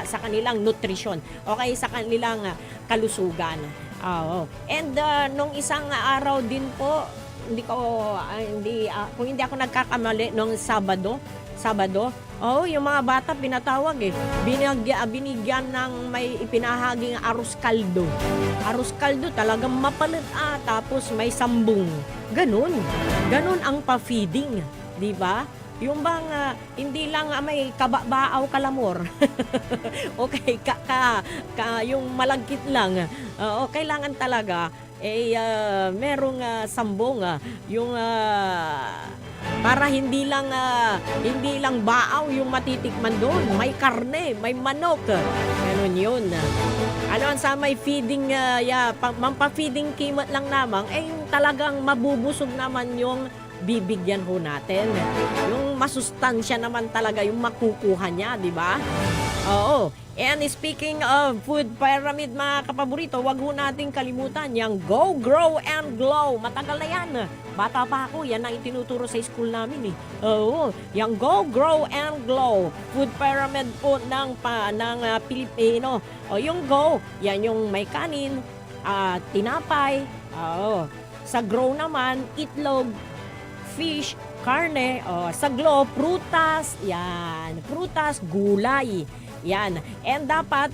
sa kanilang nutrisyon, okay, sa kanilang kalusugan. Nung isang araw din po, kung hindi ako nagkakamali, nung Sabado, yung mga bata pinatawag binigyan ng may ipinahaging arroz caldo. Arroz caldo talagang mapalit tapos may sambung. Ganun ang pa-feeding, di ba? Yung bang hindi lang may kababaaw kalamor. Okay, yung malagkit lang. Kailangan talaga merong sambong yung para hindi lang baaw yung matitikman doon. May karne, may manok. Ganun yun. Sa may feeding, mampa-feeding kimot lang naman, yung talagang mabubusog naman yung bibigyan ho natin. Yung masustansya naman talaga yung makukuha niya, di ba? Oo. And speaking of food pyramid mga kapaborito, wag ho nating kalimutan yung Go, Grow, and Glow. Matagal na yan. Bata pa ako, yan ang itinuturo sa school namin Oo, yung Go, Grow, and Glow. Food pyramid po ng Pilipino. Yung Go, yan yung may kanin, tinapay. Sa Grow naman, itlog, fish, karne. Sa Glow, prutas. Yan, prutas, gulay. Yan. And dapat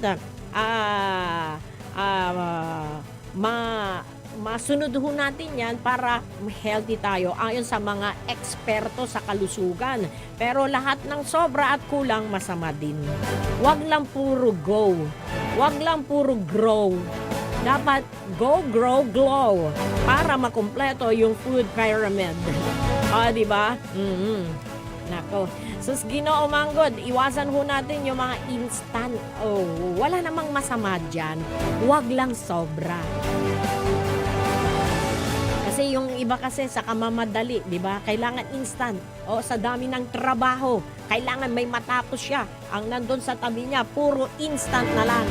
masunod ho natin yan para healthy tayo ayon sa mga eksperto sa kalusugan. Pero lahat ng sobra at kulang masama din. Wag lang puro go. Wag lang puro grow. Dapat go, grow, glow para makumpleto yung food pyramid. Di ba? Nako. Sus, Ginoo Manggod, iwasan ho natin yung mga instant. Wala namang masama dyan. Huwag lang sobra. Kasi yung iba kasi sa kamamadali, di ba? Kailangan instant. Sa dami ng trabaho, kailangan may matapos siya. Ang nandun sa tabi niya, puro instant na lang.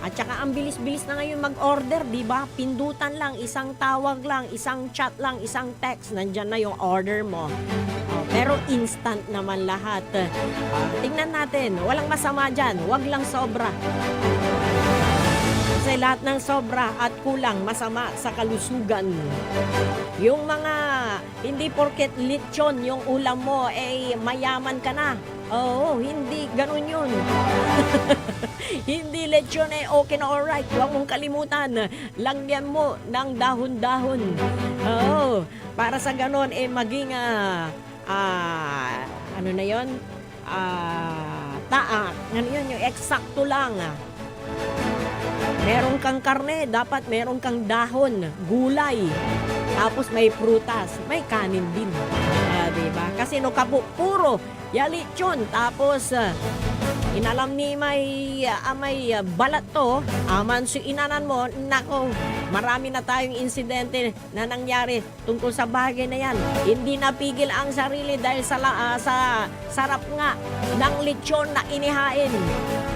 At saka ang bilis-bilis na ngayon mag-order, di ba? Pindutan lang, isang tawag lang, isang chat lang, isang text, nandyan na yung order mo. Pero instant naman lahat. Tingnan natin, walang masama dyan, wag lang sobra. Kasi lahat ng sobra at kulang masama sa kalusugan. Yung mga hindi porket lechon yung ulam mo mayaman ka na. Hindi ganun yun. Hindi lechon okay na alright. Huwag mong kalimutan. Lagyan mo ng dahon-dahon. Para sa ganun maging ano na yun? Ano yun? Yung eksakto lang. Meron kang karne, dapat meron kang dahon, gulay. Tapos may prutas, may kanin din. Diba? Kasi puro lechon. Tapos inalam ni may balat to, aman si inanan mo, nako, marami na tayong insidente na nangyari tungkol sa bagay na yan. Hindi napigil ang sarili dahil sa sarap nga ng lechon na inihain.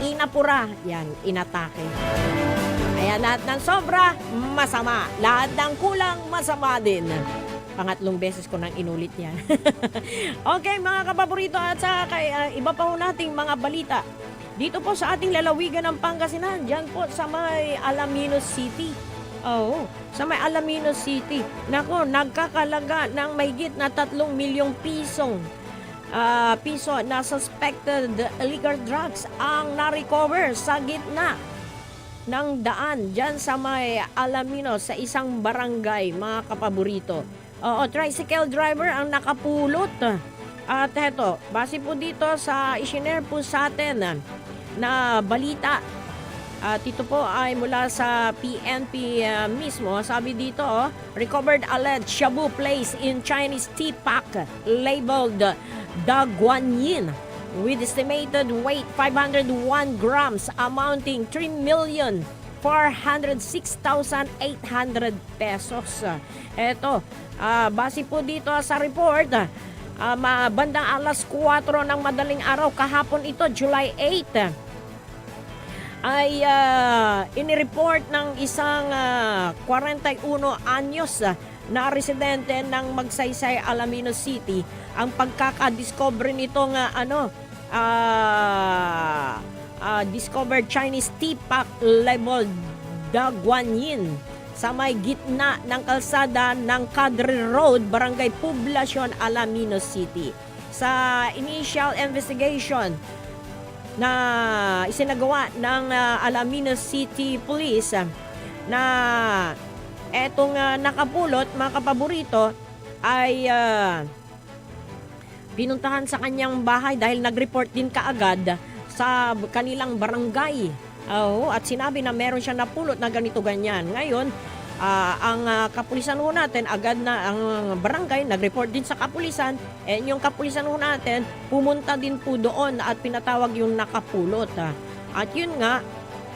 Inapura, yan, inatake. Kaya lahat ng sobra, masama. Lahat ng kulang, masama din. Pangatlong beses ko nang inulit yan. Okay, mga kapaborito, at sa iba pa ho nating mga balita. Dito po sa ating lalawigan ng Pangasinan, dyan po sa may Alaminos City. Sa may Alaminos City. Nako, nagkakalaga ng mahigit na 3 milyong piso na suspected illegal drugs ang na-recover sa gitna ng daan dyan sa may Alaminos sa isang barangay, mga kapaborito. Tricycle driver ang nakapulot. At heto, base po dito sa isinare po sa atin na balita. At ito po ay mula sa PNP mismo. Sabi dito, recovered alleged shabu placed in Chinese tea pack labeled Daguanyin with estimated weight 501 grams amounting 3,406,800 pesos. Eto, base po dito sa report, bandang alas 4 ng madaling araw kahapon ito, July 8, ay inireport ng isang 41 anyos na residente ng Magsaysay, Alaminos City ang pagkakadiscover nitong discovered Chinese Tipak level Daguanyin sa may gitna ng kalsada ng Cadre Road, Barangay Poblacion, Alaminos City. Sa initial investigation na isinagawa ng Alaminos City Police na etong nakapulot, mga kapaborito, ay pinuntahan sa kanyang bahay dahil nag-report din kaagad sa kanilang barangay. At sinabi na meron siya napulot na ganito ganyan. Ngayon, ang kapulisan ho natin, agad na ang barangay, nag-report din sa kapulisan, yung kapulisan ho natin, pumunta din po doon at pinatawag yung nakapulot. At yun nga,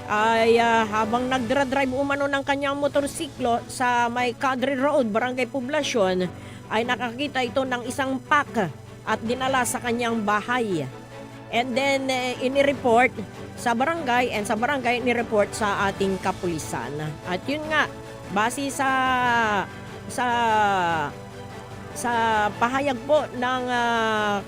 ay habang nagdra-drive umano ng kanyang motorsiklo sa may Cadre Road, Barangay Poblacion, ay nakakita ito ng isang pack at dinala sa kanyang bahay. And then, inireport sa barangay, and sa barangay nireport sa ating kapulisan. At yun nga, base sa pahayag po ng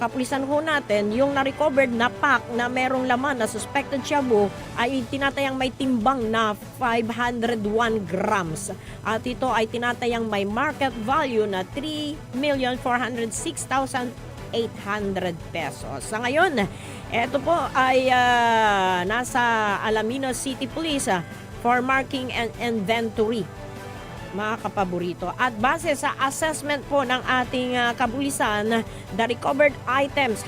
kapulisan ho natin, yung na-recovered na pack na merong laman na suspected shabu ay tinatayang may timbang na 501 grams. At ito ay tinatayang may market value na 3,406,800 pesos. Sa ngayon, ito po ay nasa Alaminos City Police for marking and inventory, mga kapaborito. At base sa assessment po ng ating kapulisan, the recovered items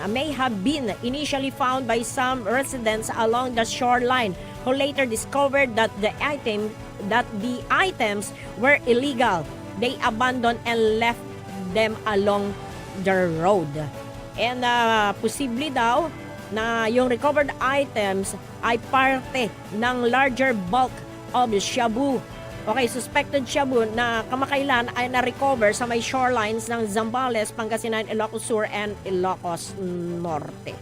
may have been initially found by some residents along the shoreline who later discovered that the items were illegal. They abandoned and left them along the road. And posible daw na yung recovered items ay parte ng larger bulk of shabu. Okay, suspected shabu na kamakailan ay na-recover sa may shorelines ng Zambales, Pangasinan, Ilocos Sur, and Ilocos Norte.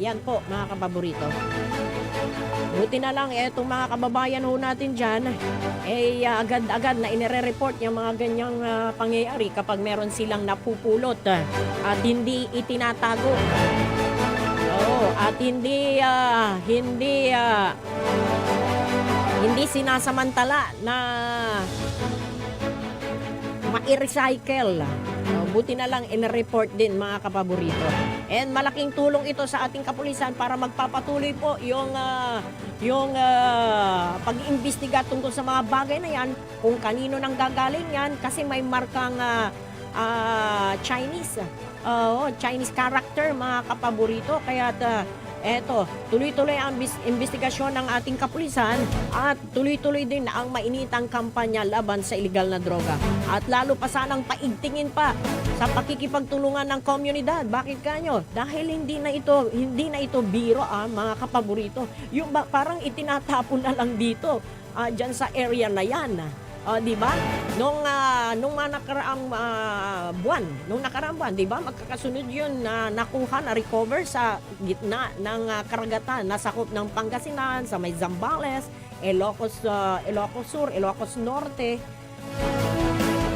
Yan po, mga kapaborito. Buti na lang, etong mga kababayan ho natin dyan, agad-agad na inire-report yung mga ganyang pangyayari kapag meron silang napupulot at hindi itinatago. At hindi sinasamantala na ma-recycle. Buti na lang in-report din, mga kapaborito. And malaking tulong ito sa ating kapulisan para magpapatuloy po yung pag-iimbestiga tungkol sa mga bagay na yan, kung kanino nang gagaling yan, kasi may markang Chinese character, mga kapaborito. Kaya eto, tuloy-tuloy ang investigasyon ng ating kapulisan at tuloy-tuloy din ang mainitang kampanya laban sa illegal na droga. At lalo pa sanang paigtingin pa sa pakikipagtulungan ng komunidad. Bakit kanyo? Dahil hindi na ito biro, mga kapaborito. Yung parang itinatapon na lang dito dyan sa area na yan. Di ba? Nung nakaraang buwan, di ba? Magkakasunod 'yun na nakuha na recover sa gitna ng karagatan na sakop ng Pangasinan, sa may Zambales, Ilocos Sur, Ilocos Norte.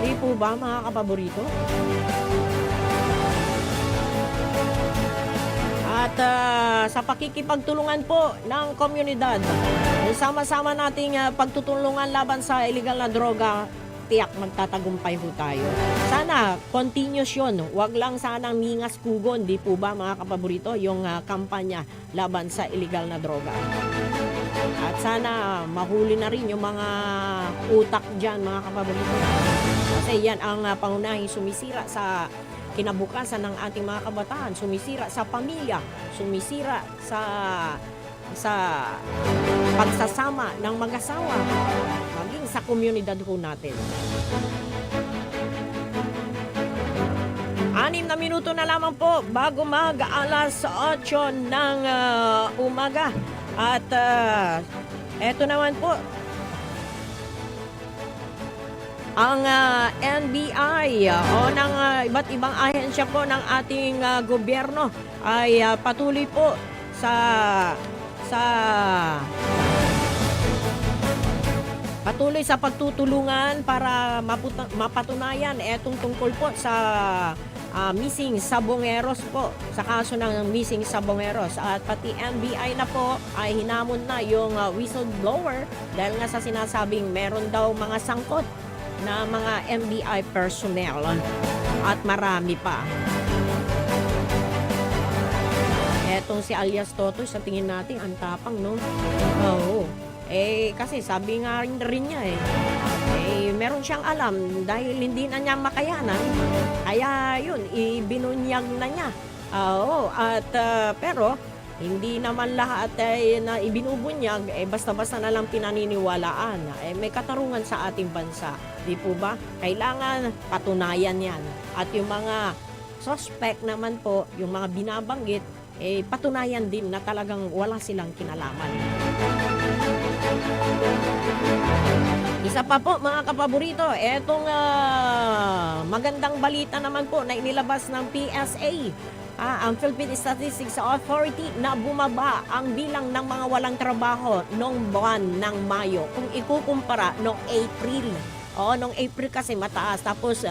Di po ba, mga kapaborito? At sa pakikipagtulungan po ng komunidad, sama-sama nating pagtutulungan laban sa illegal na droga, tiyak magtatagumpay ho tayo. Sana continuous yun. Huwag lang sanang mingas kugon, di po ba, mga kapaborito, yung kampanya laban sa illegal na droga. At sana mahuli na rin yung mga utak dyan, mga kapaborito. Kasi yan ang pangunahing sumisira sa kinabukasan ng ating mga kabataan, sumisira sa pamilya, sumisira sa pagsasama ng mag-asawa, maging sa komunidad ho natin. 6 na minuto na lamang po bago mag-alas 8 ng umaga. At eto naman po, ang NBI o ng iba't ibang ahensya po ng ating gobyerno ay patuloy po sa pagtutulungan para mapatunayan etong tungkol po sa missing sabongeros po, sa kaso ng missing sabongeros. At pati NBI na po ay hinamon na yung whistleblower dahil nga sa sinasabing meron daw mga sangkot na mga NBI personnel at marami pa. Etong si alias Toto, sa tingin natin ang tapang, no? Oo. Kasi sabi nga rin niya meron siyang alam dahil hindi na niya makayanan. Kaya yun, ibinunyag na niya. Pero hindi naman lahat na ibinubunyag, basta-basta na lang pinaniniwalaan. May katarungan sa ating bansa. Di po ba? Kailangan patunayan yan. At yung mga suspect naman po, yung mga binabanggit, patunayan din na talagang wala silang kinalaman. Isa pa po mga kapaborito, etong magandang balita naman po na inilabas ng PSA. Ang Philippine Statistics Authority na bumaba ang bilang ng mga walang trabaho noong buwan ng Mayo kung ikukumpara noong April. Noong April kasi mataas. Tapos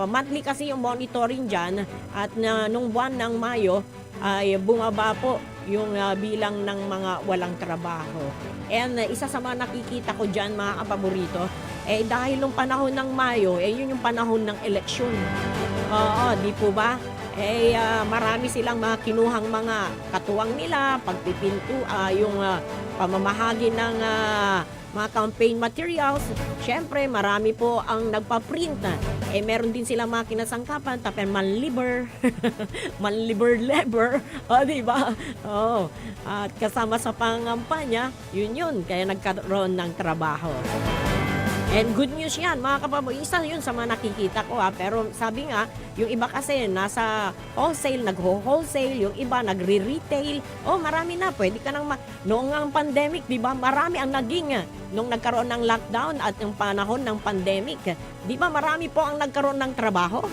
monthly kasi yung monitoring dyan at noong buwan ng Mayo ay bumaba po yung bilang ng mga walang trabaho. And isa sa mga nakikita ko dyan mga kapaborito, dahil nung panahon ng Mayo, yun yung panahon ng eleksyon. Di po ba? Marami silang mga kinuhang mga katuwang nila, pagpipinto, yung pamamahagi ng mga campaign materials. Siyempre, marami po ang nagpa-print. Meron din silang mga kinasangkapan, tapos manliber, manliber-leber, di ba? At kasama sa pangampanya, yun, kaya nagkaroon ng trabaho. And good news yan, mga kapaboy. Isa yun sa mga nakikita ko pero sabi nga, yung iba kasi nasa wholesale, nag-wholesale, yung iba nagre-retail. Marami na, pwede ka nang noong ang pandemic, di ba? Marami ang naging, nung nagkaroon ng lockdown at yung panahon ng pandemic, di ba marami po ang nagkaroon ng trabaho?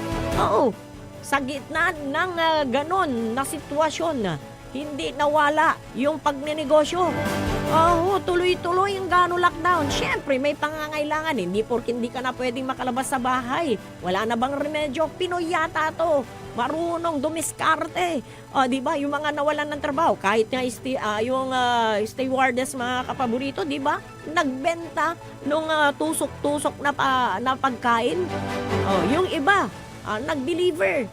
Sa gitna ng ganon na sitwasyon, hindi nawala yung pagnenegosyo. Tuloy-tuloy yung gano'ng lockdown. Siyempre, may pangangailangan. Hindi porke hindi ka na pwedeng makalabas sa bahay. Wala na bang remedyo? Pinoy yata to. Marunong dumiskarte. Di ba? Yung mga nawalan ng trabaho. Kahit nga yung stewardess, mga kapaborito, di ba? Nagbenta nung tusok-tusok na pagkain. Yung iba, nag-deliver.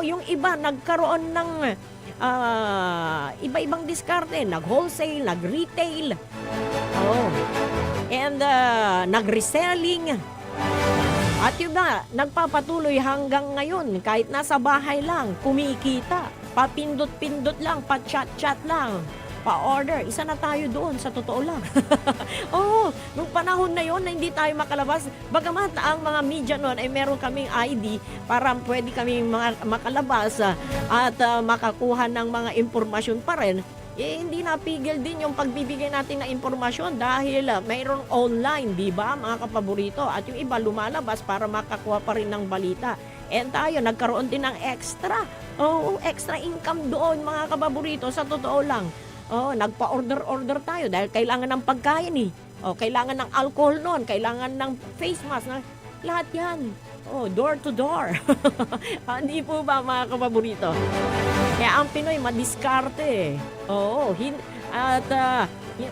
Yung iba, nagkaroon ng iba-ibang diskarte, nag-wholesale, nag-retail, and nag-reselling. At yun na, nagpapatuloy hanggang ngayon, kahit nasa bahay lang, kumikita, papindot-pindot lang, pa-chat-chat lang, pa-order. Isa na tayo doon, sa totoo lang. Nung panahon na yon na hindi tayo makalabas, bagamat ang mga media noon ay meron kaming ID para pwede kaming makalabas at makakuha ng mga impormasyon pa rin, hindi napigil din yung pagbibigay natin ng impormasyon dahil mayroong online, di ba, mga kapaborito? At yung iba lumalabas para makakuha pa rin ng balita. And tayo, nagkaroon din ng extra income doon, mga kapaborito, sa totoo lang. Nagpa-order tayo dahil kailangan ng pagkain kailangan ng alcohol noon, kailangan ng face mask, lahat yan. Door to door. Hindi po ba, mga kapaborito? Kaya ang Pinoy madiskarte. At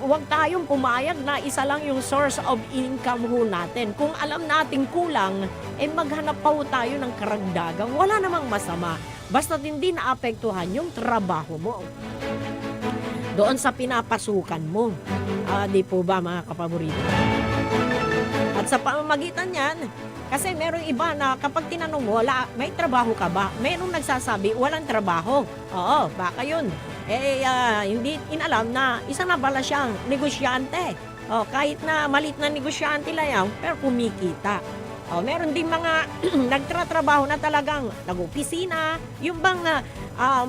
huwag tayong pumayag na isa lang yung source of income natin. Kung alam nating kulang, maghanap pa tayo ng karagdagang. Wala namang masama. Basta hindi naapektuhan yung trabaho mo doon sa pinapasukan mo. Di po ba, mga kapaborito? At sa pamamagitan yan, kasi meron iba na kapag tinanong mo, may trabaho ka ba? Merong nagsasabi, walang trabaho. Baka yun. Hindi inalam na isa na pala siyang negosyante. Kahit na malit na negosyante lang yan, pero kumikita. Meron din mga nagtratrabaho na talagang nag-opisina, yung bang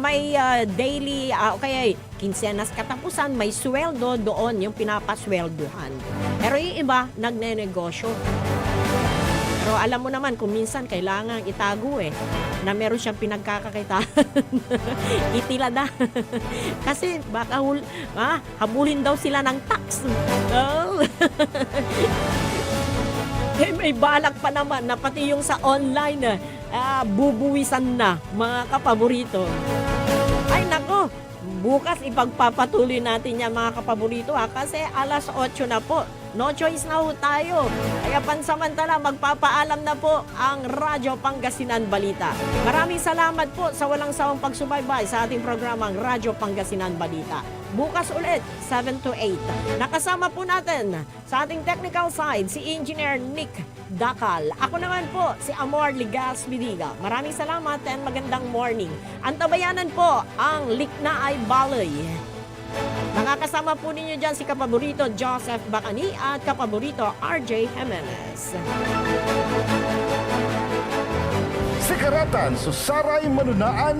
may daily, kaya kinsenas katapusan, may sweldo doon, yung pinapasweldohan. Pero yung iba, nagne-negosyo. Pero Pero alam mo naman, kung minsan kailangan itago na meron siyang pinagkakakitaan. Itila na. Kasi baka habulin daw sila ng tax. Oh. May balak pa naman na pati yung sa online bubuwisan na, mga kapaborito. Ay nako, bukas ipagpapatuloy natin yan mga kapaborito kasi alas 8 na po. No choice na ho tayo. Kaya pansamantala magpapaalam na po ang Radyo Pangasinan Balita. Maraming salamat po sa walang sawang pagsubaybay sa ating programang Radyo Pangasinan Balita. Bukas ulit, 7 to 8. Nakasama po natin sa ating technical side si Engineer Nick Dakal. Ako naman po si Amor Ligas Bidiga. Maraming salamat and magandang morning. Antabayanan po ang Liknaay Baloy. Nakakasama po ninyo dyan si kapaborito Joseph Bacani at kapaborito RJ Jimenez. Sikaratan, Susaray Manunaan